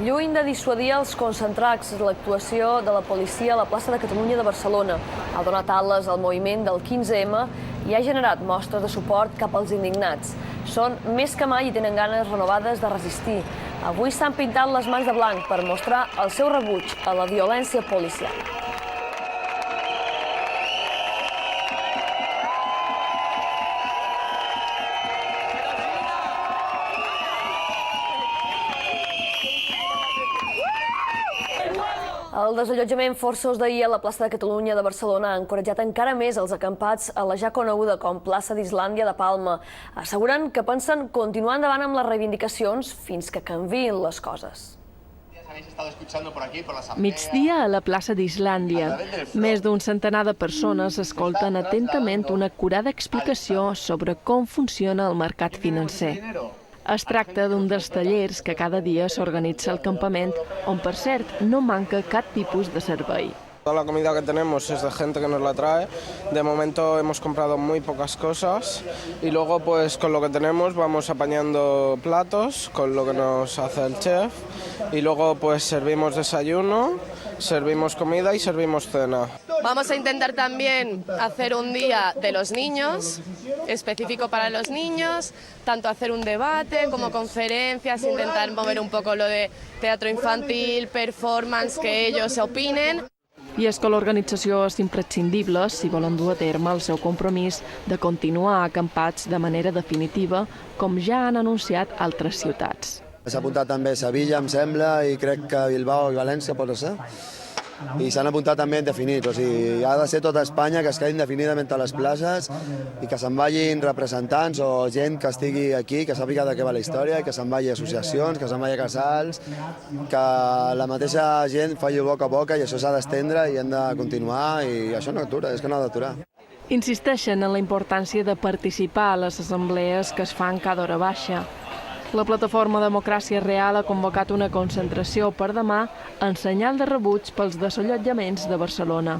Lluny de dissuadir els concentrats, l'actuació de la policia a la plaça de Catalunya de Barcelona ha donat ales al moviment del 15M i ha generat mostres de suport cap als indignats. Són més que mai i tenen ganes renovades de resistir. Avui s'han pintat les mans de blanc per mostrar el seu rebuig a la violència policial. El desallotjament forçós d'ahir a la plaça de Catalunya de Barcelona ha encoratjat encara més els acampats a la ja coneguda com plaça d'Islàndia de Palma. Asseguren que pensen continuar endavant amb les reivindicacions fins que canviïn les coses. Migdia a la plaça d'Islàndia. Més d'un centenar de persones escolten atentament una acurada explicació sobre com funciona el mercat financer. Es tracta d'un dels tallers que cada dia s'organitza al campament, on, per cert, no manca cap tipus de servei. Toda la comida que tenemos es de gente que nos la trae. De momento hemos comprado muy pocas cosas y luego pues con lo que tenemos vamos apañando platos con lo que nos hace el chef y luego pues servimos desayuno, servimos comida y servimos cena. Vamos a intentar también hacer un día de los niños, específico para los niños, tanto hacer un debate como conferencias, intentar mover un poco lo de teatro infantil, performance, que ellos opinen. I és que l'organització és imprescindible si volen dur a terme el seu compromís de continuar acampats de manera definitiva, com ja han anunciat altres ciutats. S'ha apuntat també Sevilla, em sembla, i crec que Bilbao i València pot ser. I s'han apuntat també indefinits, o sigui, ha de ser tota Espanya que es quedi indefinidament a les places i que se'n vagin representants o gent que estigui aquí, que sàpiga de què va la història, i que se'n vagi associacions, que se'n vagi casals, que la mateixa gent faci boca a boca i això s'ha d'estendre i hem de continuar i això no atura, és que no ha d'aturar. Insisteixen en la importància de participar a les assemblees que es fan cada hora baixa. La plataforma Democràcia Real ha convocat una concentració per demà en senyal de rebuig pels desallotjaments de Barcelona.